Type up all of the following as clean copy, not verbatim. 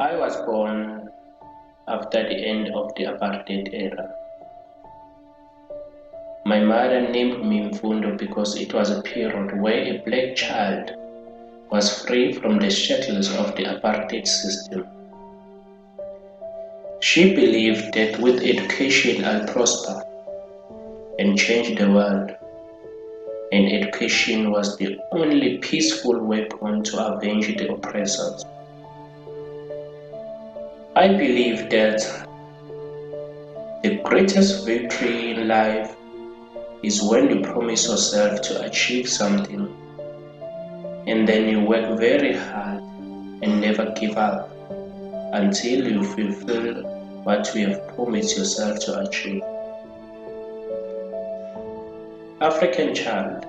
I was born after the end of the apartheid era. My mother named me Mfundo because it was a period where a black child was free from the shackles of the apartheid system. She believed that with education I'll prosper and change the world, and education was the only peaceful weapon to avenge the oppressors. I believe that the greatest victory in life is when you promise yourself to achieve something and then you work very hard and never give up until you fulfill what you have promised yourself to achieve. African child,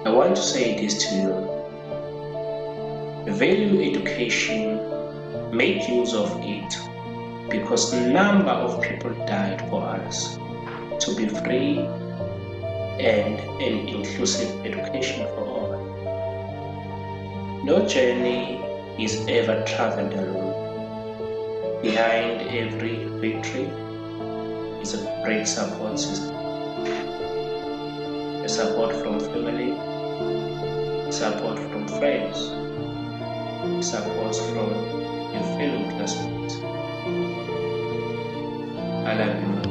I want to say this to you. Value education, make use of it, because number of people died for us to be free and an inclusive education for all. No journey is ever traveled alone. Behind every victory is a great support system. A support from family, support from friends, support from your fellow classmates. I love you.